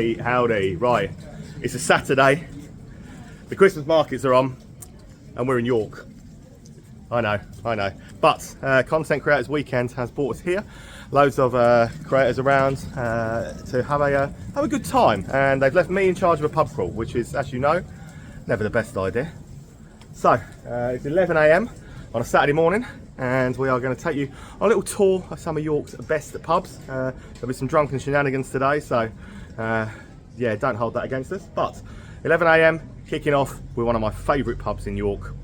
Howdy, howdy. Right, it's a Saturday. The Christmas markets are on, and we're in York. I know. But Content Creators Weekend has brought us here. Loads of creators around to have a good time, and they've left me in charge of a pub crawl, which is, as you know, never the best idea. So it's 11 AM on a Saturday morning, and we are going to take you on a little tour of some of York's best pubs. There'll be some drunken shenanigans today, so yeah, don't hold that against us. But 11 AM, kicking off with one of my favourite pubs in York,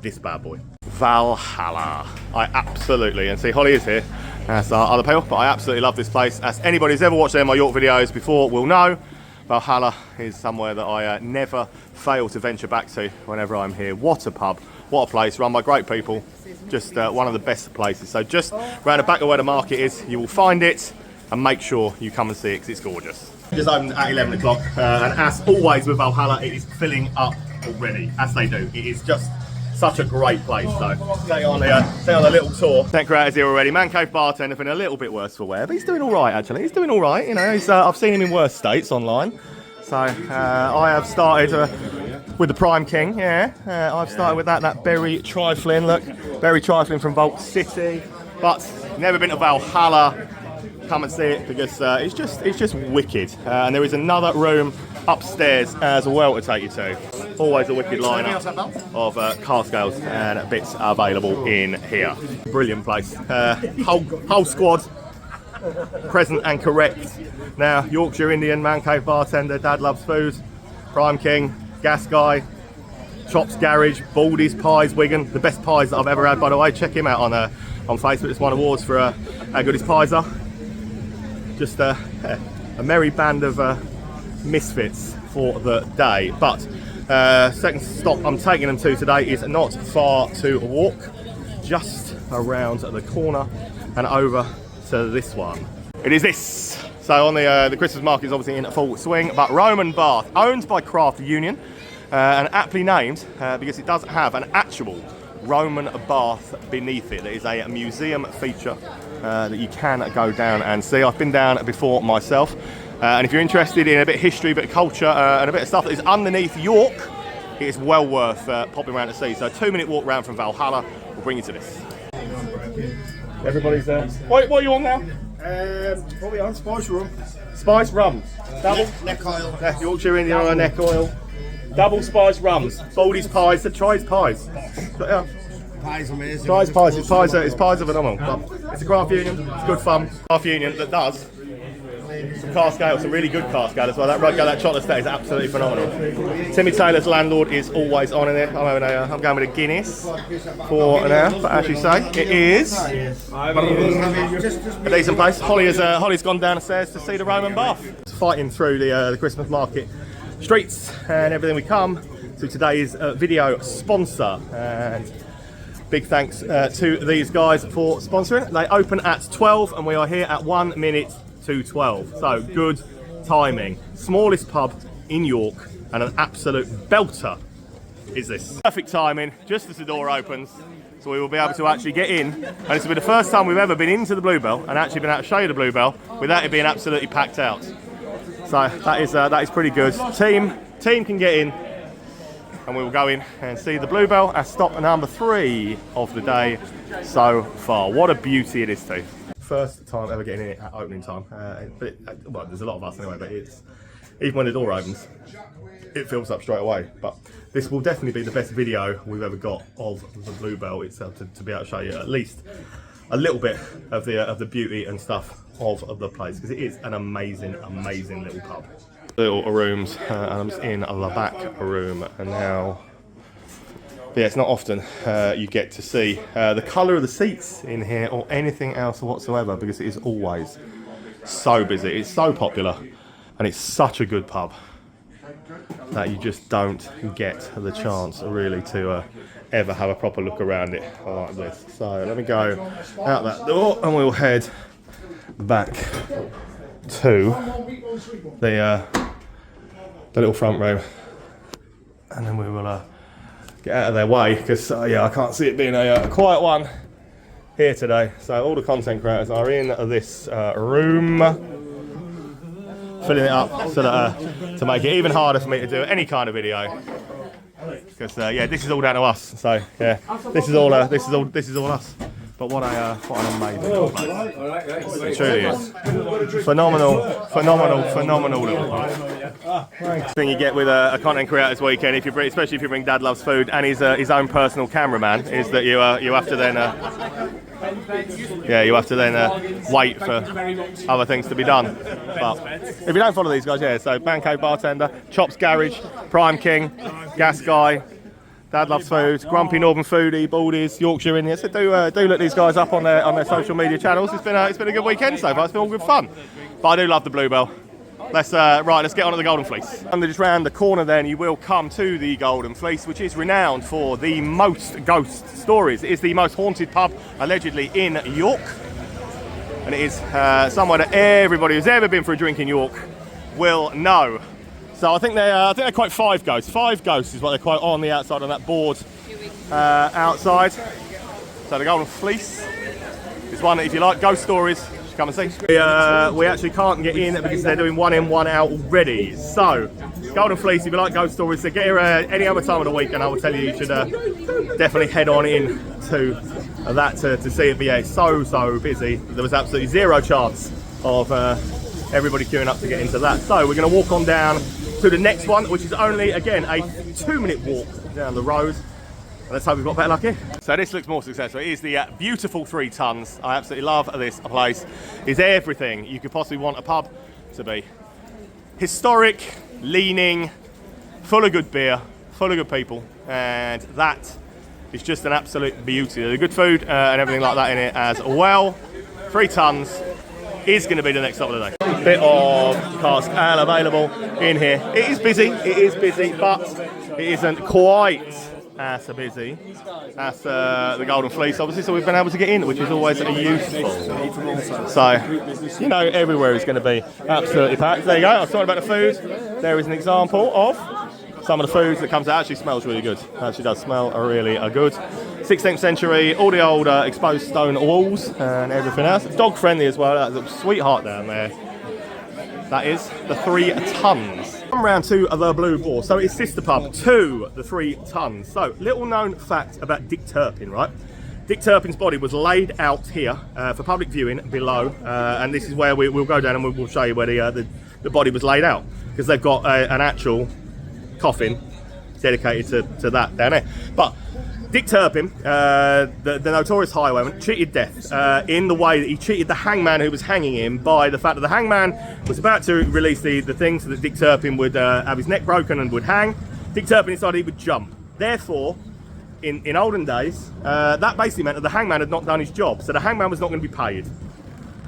this bad boy, Valhalla. I absolutely, and see Holly is here, as are other people, but I absolutely love this place. As anybody who's ever watched any of my York videos before will know, Valhalla is somewhere that I never fail to venture back to whenever I'm here. What a pub, what a place, run by great people, just one of the best places. So just round the back of where the market is, you will find it, and make sure you come and see it because it's gorgeous. Just opened at 11 o'clock, and as always with Valhalla, it is filling up already, as they do. It is just such a great place. So stay on the little tour. Content Creators here already. Man cave bartender feeling a little bit worse for wear, but he's doing all right actually. He's doing all right. You know, I've seen him in worse states online. So I have started with the Prime King. Yeah, I've started with that berry trifling. Look, berry trifling from Vault City. But never been to Valhalla. Come and see it because it's just wicked. And there is another room upstairs as well to take you to. Always a wicked lineup of car scales and bits available in here. Brilliant place. Whole squad present and correct. Now, Yorkshire Indian, man cave bartender, dad loves food, Prime King, gas guy, Chops Garage, Baldy's Pies, Wigan. The best pies that I've ever had, by the way. Check him out on Facebook. It's won awards for how good his pies are. Just a merry band of misfits for the day. But second stop I'm taking them to today is not far to walk, just around the corner and over to this one. It is this. So on the Christmas market is obviously in full swing, but Roman Bath, owned by Craft Union, and aptly named because it does have an actual Roman bath beneath it. There is a museum feature that you can go down and see. I've been down before myself. And if you're interested in a bit of history, a bit of culture, and a bit of stuff that is underneath York, it is well worth popping around to see. So a 2-minute walk round from Valhalla will bring you to this. Everybody's there. What are you on now? Probably on spice rum. Spice rum. Double? Neck oil. Yorkshire Indian on a neck oil. Double spice rums. Baldy's pies. So try his pies. Pie's amazing. Try his pies. His pies are phenomenal. But it's a Craft Union. It's good fun. Craft Union that does some car scale, some really good car scale as well. That rug, that chocolate state is absolutely phenomenal. Timmy Taylor's Landlord is always on in there. I'm going with a Guinness for now, but as you say, it is a decent place. Holly's gone downstairs to see the Roman bath. Fighting through the Christmas market streets and everything we come to today's video sponsor. And big thanks to these guys for sponsoring. They open at 12 and we are here at 1 minute to 12. So good timing. Smallest pub in York and an absolute belter is this. Perfect timing, just as the door opens. So we will be able to actually get in. And this will be the first time we've ever been into the Bluebell and actually been able to show you the Bluebell without it being absolutely packed out. So that is pretty good. Team can get in. And we will go in and see the Bluebell as stop number 3 of the day so far. What a beauty it is too. First time ever getting in it at opening time. Well, there's a lot of us anyway, but it's even when the door opens, it fills up straight away. But this will definitely be the best video we've ever got of the Bluebell itself to be able to show you at least a little bit of the beauty and stuff of the place, because it is an amazing little pub. Little rooms, and I'm just in the back room and now. But yeah, it's not often you get to see the colour of the seats in here or anything else whatsoever, because it is always so busy. It's so popular and it's such a good pub that you just don't get the chance really to ever have a proper look around it like this. So let me go out that door and we'll head back to the little front room, and then we will get out of their way because yeah, I can't see it being a quiet one here today. So all the content creators are in this room. filling it up so that to make it even harder for me to do any kind of video. Because yeah, this is all down to us. So yeah, this is all us. But what an amazing place. It truly is. Phenomenal little place. Thing you get with a content creator this weekend, especially if you bring Dad Loves Food and his own personal cameraman, is that you have to then wait for other things to be done. But if you don't follow these guys, yeah, so Banco Bartender, Chops Garage, Prime King, Gas Guy, Dad Loves Food, Grumpy Northern Foodie, Baldies, Yorkshire Indian. So do look these guys up on their social media channels. It's been a good weekend so far. It's been all good fun. But I do love the Bluebell. Let's get on to the Golden Fleece. And just round the corner then you will come to the Golden Fleece, which is renowned for the most ghost stories. It is the most haunted pub allegedly in York. And it is somewhere that everybody who's ever been for a drink in York will know. So I think they quote 5 ghosts. 5 ghosts is what they quote on the outside on that board outside. So the Golden Fleece is one that if you like ghost stories, you should come and see. We actually can't get in because they're doing 1 in, 1 out already. So Golden Fleece, if you like ghost stories, so get here any other time of the week, and I will tell you should definitely head on in to that to see it. But yeah, it's so busy. There was absolutely zero chance of everybody queuing up to get into that. So we're going to walk on down to the next one, which is only, again, a 2-minute walk down the road. And let's hope we've got better luck here. So this looks more successful. It is the beautiful 3 Tons. I absolutely love this place. It's everything you could possibly want a pub to be. Historic, leaning, full of good beer, full of good people. And that is just an absolute beauty. There's good food and everything like that in it as well. 3 Tons is going to be the next stop of the day. Bit of cask ale available in here. It is busy, but it isn't quite as busy as the Golden Fleece, obviously, so we've been able to get in, which is always useful. So, you know, everywhere is going to be absolutely packed. There you go, I was talking about the food. There is an example of some of the foods that comes out. Actually smells really good. Actually does smell really good. 16th century, all the old exposed stone walls and everything else. It's dog friendly as well. That's a sweetheart down there. That is the 3 Tons. Come round to the Blue Boar. So it's sister pub to the 3 Tons. So little known fact about Dick Turpin, right? Dick Turpin's body was laid out here for public viewing below, and this is where we'll go down and we'll show you where the body was laid out, because they've got an actual coffin dedicated to that down there. But Dick Turpin, the notorious highwayman, cheated death in the way that he cheated the hangman who was hanging him by the fact that the hangman was about to release the thing so that Dick Turpin would have his neck broken and would hang. Dick Turpin decided he would jump. Therefore, in olden days, that basically meant that the hangman had not done his job, so the hangman was not going to be paid.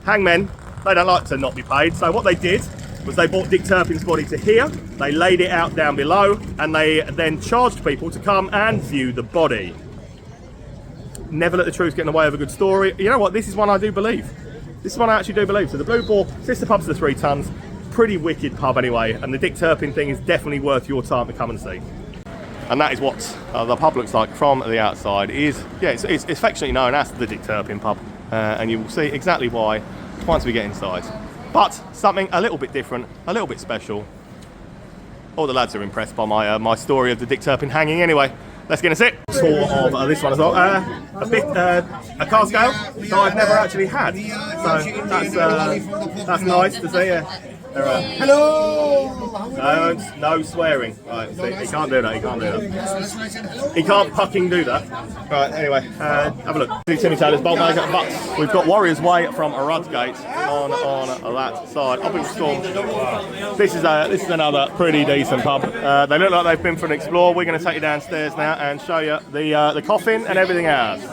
Hangmen, they don't like to not be paid, so what they did was they brought Dick Turpin's body to here, they laid it out down below, and they then charged people to come and view the body. Never let the truth get in the way of a good story. You know what, this is one I do believe. This is one I actually do believe. So the Blue Boar, sister pub's the 3 Tons, pretty wicked pub anyway, and the Dick Turpin thing is definitely worth your time to come and see. And that is what the pub looks like from the outside. It's affectionately known as the Dick Turpin pub, and you will see exactly why once we get inside. But something a little bit different, a little bit special. All the lads are impressed by my story of the Dick Turpin hanging anyway. Let's get a sit. Tour of this one as well. A cask ale that I've never actually had. So that's nice to see. Hello! No swearing. Right, see, he can't do that, He can't fucking do that. Right, anyway, have a look. Timmy Taylor's bolt maker, but we've got Warriors Way from Rudgate on that side. Up in Storm. This is another pretty decent pub. They look like they've been for an explore. We're going to take you downstairs now and show you the coffin and everything else.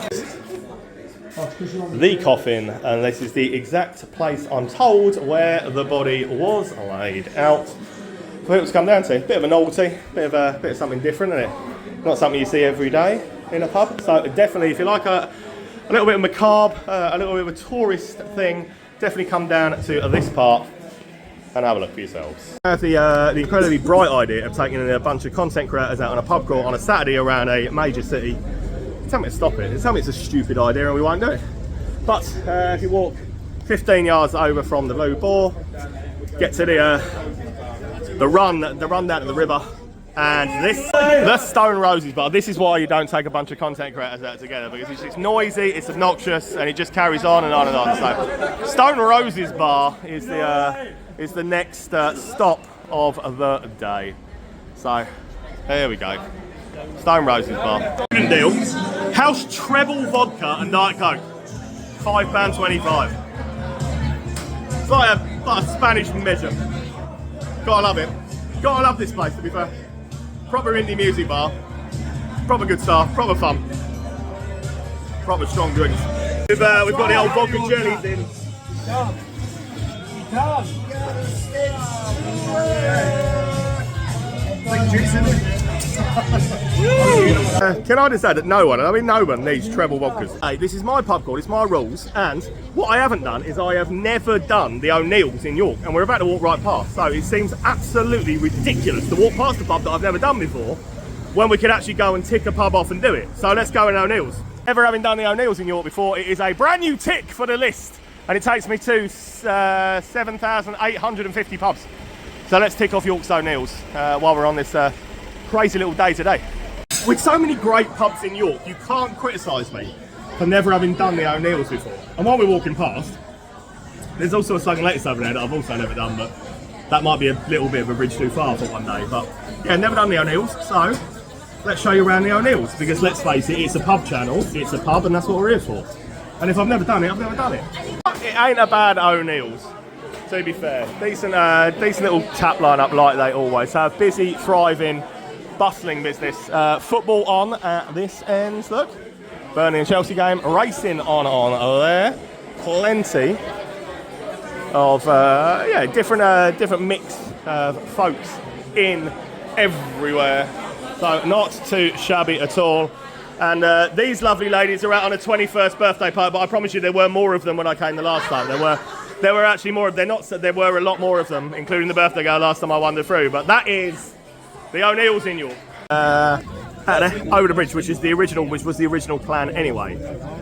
The coffin, and this is the exact place, I'm told, where the body was laid out. What it's come down to, a bit of a novelty, bit of something different, isn't it? Not something you see every day in a pub. So definitely, if you like a little bit of macabre, a little bit of a tourist thing, definitely come down to this part and have a look for yourselves. I have the incredibly bright idea of taking a bunch of content creators out on a pub crawl on a Saturday around a major city. Tell me to stop it. Tell me it's a stupid idea and we won't do it. But if you walk 15 yards over from the Blue Boar, get to the run down to the river. And this, the Stone Roses bar, this is why you don't take a bunch of content creators out together, because it's noisy, it's obnoxious, and it just carries on and on and on. So, Stone Roses bar is the next stop of the day. So, there we go. Stone Roses bar. Good deal. House treble vodka and Diet Coke. £5.25. It's like a Spanish measure. Gotta love it. Gotta love this place, to be fair. Proper indie music bar, proper good stuff, proper fun, proper strong drinks. We've got the old vodka jellies in. Can I just say that no one needs treble vodkas. Hey, this is my pub call, it's my rules, and what I haven't done is I have never done the O'Neill's in York, and we're about to walk right past, so it seems absolutely ridiculous to walk past a pub that I've never done before when we could actually go and tick a pub off and do it. So let's go in O'Neill's. Never having done the O'Neill's in York before, it is a brand new tick for the list, and it takes me to 7,850 pubs. So let's tick off York's O'Neill's while we're on this crazy little day today. With so many great pubs in York, you can't criticise me for never having done the O'Neill's before. And while we're walking past, there's also a Slug and Lettuce over there that I've also never done, but that might be a little bit of a bridge too far for one day. But yeah, never done the O'Neill's, so let's show you around the O'Neill's, because let's face it, it's a pub channel, it's a pub, and that's what we're here for. And if I've never done it, I've never done it. It ain't a bad O'Neill's, to be fair. Decent little tap lineup like they always have. Busy, thriving, bustling business. Football on at this end, look. Burnley and Chelsea game, racing on there. Plenty of different mix of folks in everywhere. So not too shabby at all. And these lovely ladies are out on a 21st birthday party, but I promise you there were more of them when I came the last time. There were actually more of them. There were a lot more of them, including the birthday girl last time I wandered through. But that is the O'Neill's in York. Over the bridge, which was the original plan anyway.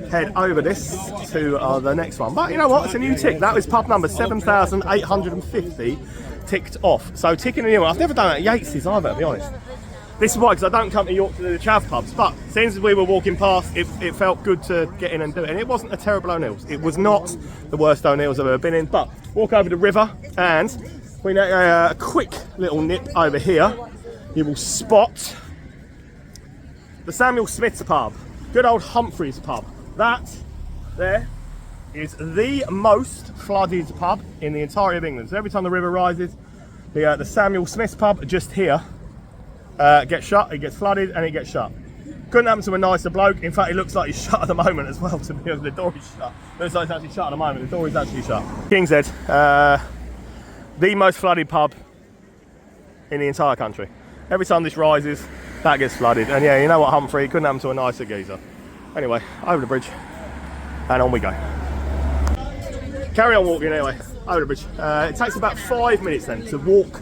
Head over this to the next one. But you know what? It's a new tick. That was pub number 7,850 ticked off. So ticking a new one. I've never done it at Yates's either, to be honest. This is why, because I don't come to York to do the chav pubs. But since we were walking past, it felt good to get in and do it. And it wasn't a terrible O'Neill's. It was not the worst O'Neill's I've ever been in. But walk over the river, and we get a quick little nip over here. You will spot the Samuel Smith's pub, good old Humphrey's pub. That there is the most flooded pub in the entirety of England. So every time the river rises, the Samuel Smith's pub just here gets shut, it gets flooded, and it gets shut. Couldn't happen to a nicer bloke. In fact, it looks like he's shut at the moment as well, to be honest. The door is shut. Looks like it's actually shut at the moment. The door is actually shut. King's Head, the most flooded pub in the entire country. Every time this rises, that gets flooded. And yeah, you know what, Humphrey, it couldn't happen to a nicer geezer. Anyway, over the bridge, and on we go. Carry on walking anyway, over the bridge. It takes about 5 minutes then to walk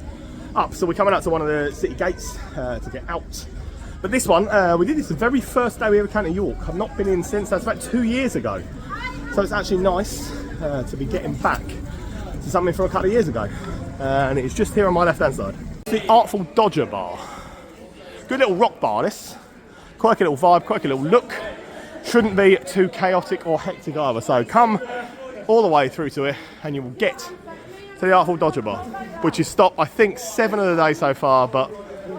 up. So we're coming up to one of the city gates to get out. But this one, we did this the very first day we ever came to York. I've not been in since, that's about 2 years ago. So it's actually nice to be getting back to something from a couple of years ago. And it's just here on my left-hand side. The Artful Dodger Bar. Good little rock bar, this. Quirky little vibe, quirky little look. Shouldn't be too chaotic or hectic either. So come all the way through to it and you will get to the Artful Dodger Bar, which is stopped, I think, 7 of the day so far, but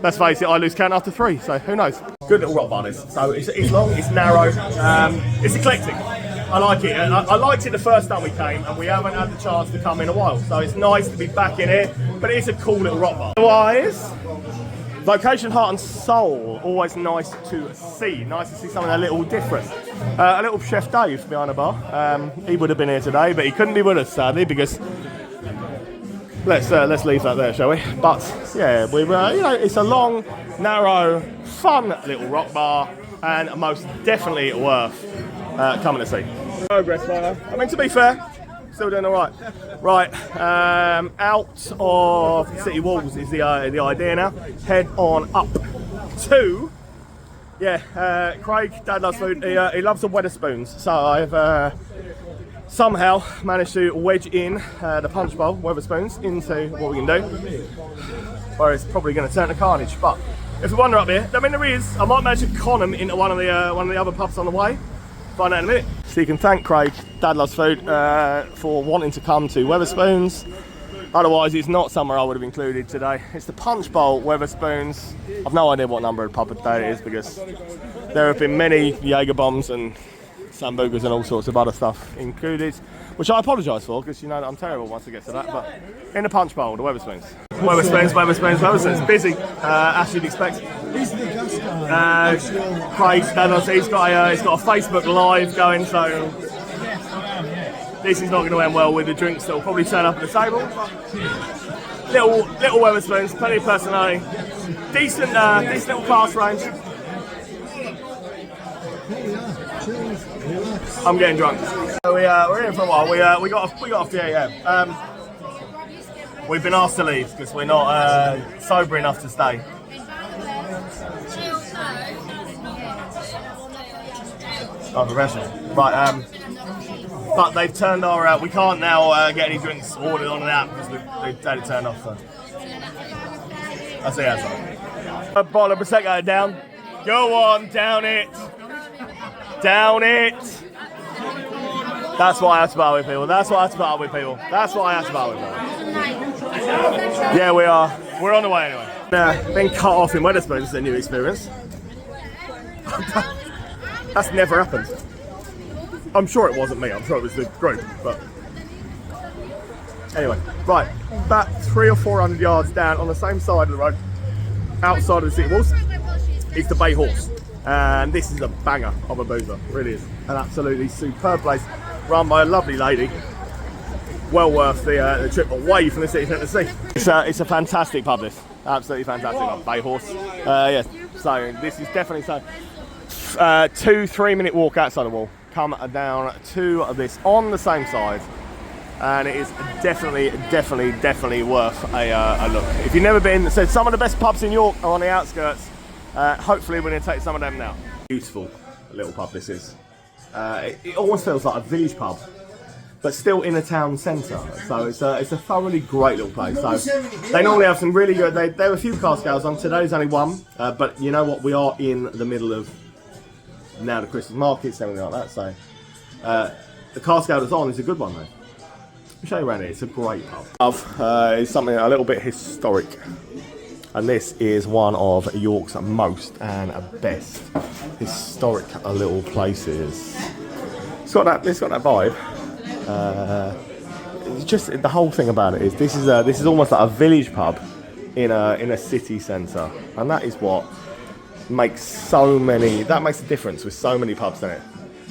let's face it, I lose count after 3, so who knows. Good little rock bar, this. So it's long, it's narrow, it's eclectic. I like it. I liked it the first time we came, and we haven't had the chance to come in a while, so it's nice to be back in it, but it is a cool little rock bar. Otherwise, Vocation, Heart and Soul, always nice to see. Nice to see something a little different. A little Chef Dave behind the bar. He would have been here today, but he couldn't be with us, sadly, because let's leave that there, shall we? But yeah, it's a long, narrow, fun little rock bar, and most definitely worth coming to see. Progress, fire. I mean, to be fair, still doing all right. Right, out of city walls is the idea now. Head on up to, Craig, Dad loves food. He loves the Wetherspoons. So I've somehow managed to wedge in the punch bowl, Wetherspoons, into what we can do. Where it's probably going to turn to carnage. But if we wander up here, I mean there is, I might manage to con them into one of the other pubs on the way. Find out in a minute. So you can thank Craig, Dad Loves Food, for wanting to come to Wetherspoons. Otherwise, it's not somewhere I would have included today. It's the Punch Bowl, Wetherspoons. I've no idea what number of pub a day it is because there have been many Jaeger bombs and sambucas and all sorts of other stuff included, which I apologise for because you know that I'm terrible once it gets to that. But in the Punch Bowl, the Wetherspoons. Wetherspoons. Busy, as you'd expect. Craig, he's got a Facebook Live going, so this is not going to end well with the drinks that will probably turn up at the table. Little Wetherspoons, plenty of personality, decent little class range. I'm getting drunk. So we're in for a while. We got off the AM. We've been asked to leave because we're not sober enough to stay. Oh, professional. Right. But they've turned our. We can't now get any drinks ordered on the app because they've had it turned off. So. I'll see you outside. A bottle of Prosecco down. Go on, down it. Down it. That's why I have to bar with people. That's why I have to bar with people. That's why I have to bar with people. Yeah, we are. We're on the way anyway. Being cut off in Wetherspoons is a new experience. That's never happened. I'm sure it wasn't me. I'm sure it was the group. But anyway, right. About 300 or 400 yards down on the same side of the road, outside of the city walls, is the Bay Horse. And this is a banger of a boozer, really is. An absolutely superb place, run by a lovely lady. Well worth the trip away from the city centre to see. It's a fantastic pub, this. Absolutely fantastic pub, Bay Horse. Yes, so this is definitely so. 2-3 minute walk outside the wall. Come down to this on the same side. And it is definitely worth a look. If you've never been, so some of the best pubs in York are on the outskirts. Hopefully we're going to take some of them now. Beautiful little pub this is. It almost feels like a village pub, but still in a town centre. So it's a thoroughly great little place. So they normally have some really good. There were a few cask ales on. Today's only one, but you know what? We are in the middle of now the Christmas markets, everything like that. So the cask ale that's on is a good one though. I'll show you around here. It's a great pub. It's something a little bit historic. And this is one of York's most and best historic little places. It's got that vibe. It's just the whole thing about it is this is almost like a village pub in a city centre, and that is what makes makes a difference with so many pubs in it.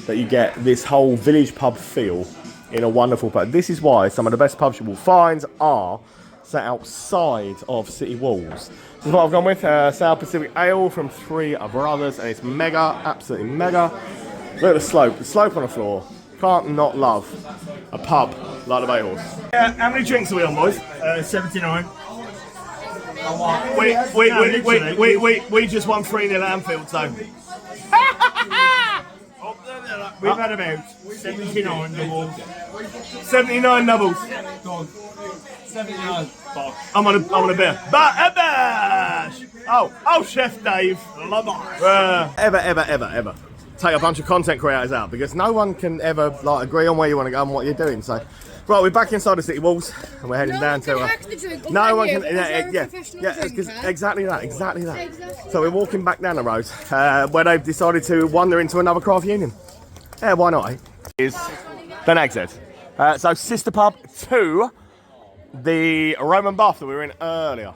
That you get this whole village pub feel in a wonderful pub. This is why some of the best pubs you will find are set outside of city walls. This is what I've gone with, South Pacific Ale from Three Brothers, and it's mega, absolutely mega. Look at the slope on the floor. Can't not love a pub like the Bay Horse. Yeah, how many drinks are we on, boys? 79. We just won 3-0 at Anfield, so. We've had about 79 doubles. 79 doubles. 79. I'm on a beer. Bash! Oh, Chef Dave. Ever take a bunch of content creators out because no one can ever agree on where you want to go and what you're doing. So, right, we're back inside the city walls and we're heading down to. No one can. Exactly that. So we're walking back down the road where they've decided to wander into another craft union. Yeah, why not? Is the Nag's Head. So sister pub to the Roman Bath that we were in earlier.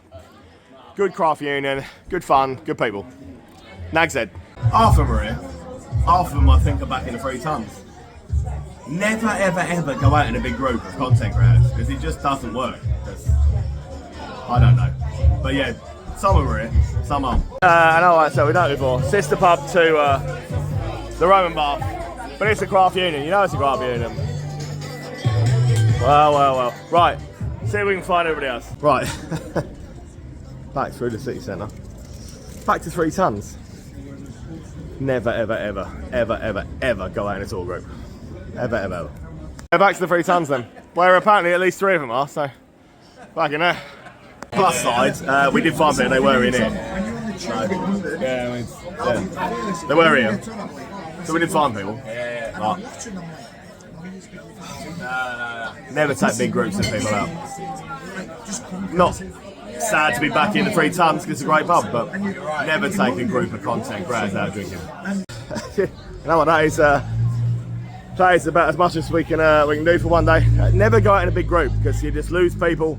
Good craft union, good fun, good people. Nag's Head. Half of them are here. Half of them I think are back in the 3 tons. Never ever go out in a big group of content creators because it just doesn't work. I don't know. But yeah, some of them are here, some aren't. I know, like I said, we done it before. Sister pub to the Roman Bath. But it's a craft union, you know it's a craft union. Well. Right, see if we can find everybody else. Right, back through the city centre. Back to 3 tons. Never ever go out in a tour group. Ever. Back to the 3 tons then, where apparently at least 3 of them are, so back in there. Plus side, we did find them, they were in here. So, yeah, I mean, they were here. So we did find people. But never take big groups of people out. Not sad to be back in the 3 tons because it's a great pub, but never take a group of content creators out drinking. You know what, that is about as much as we can do for one day. Never go out in a big group because you just lose people,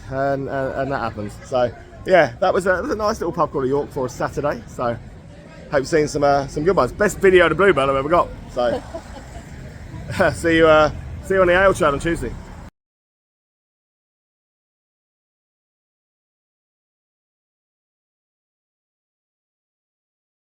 and that happens. So yeah, that was a nice little pub called York for a Saturday. So hope you've seen some good ones. Best video of the Bluebell I've ever got. So see you on the ale trail on Tuesday.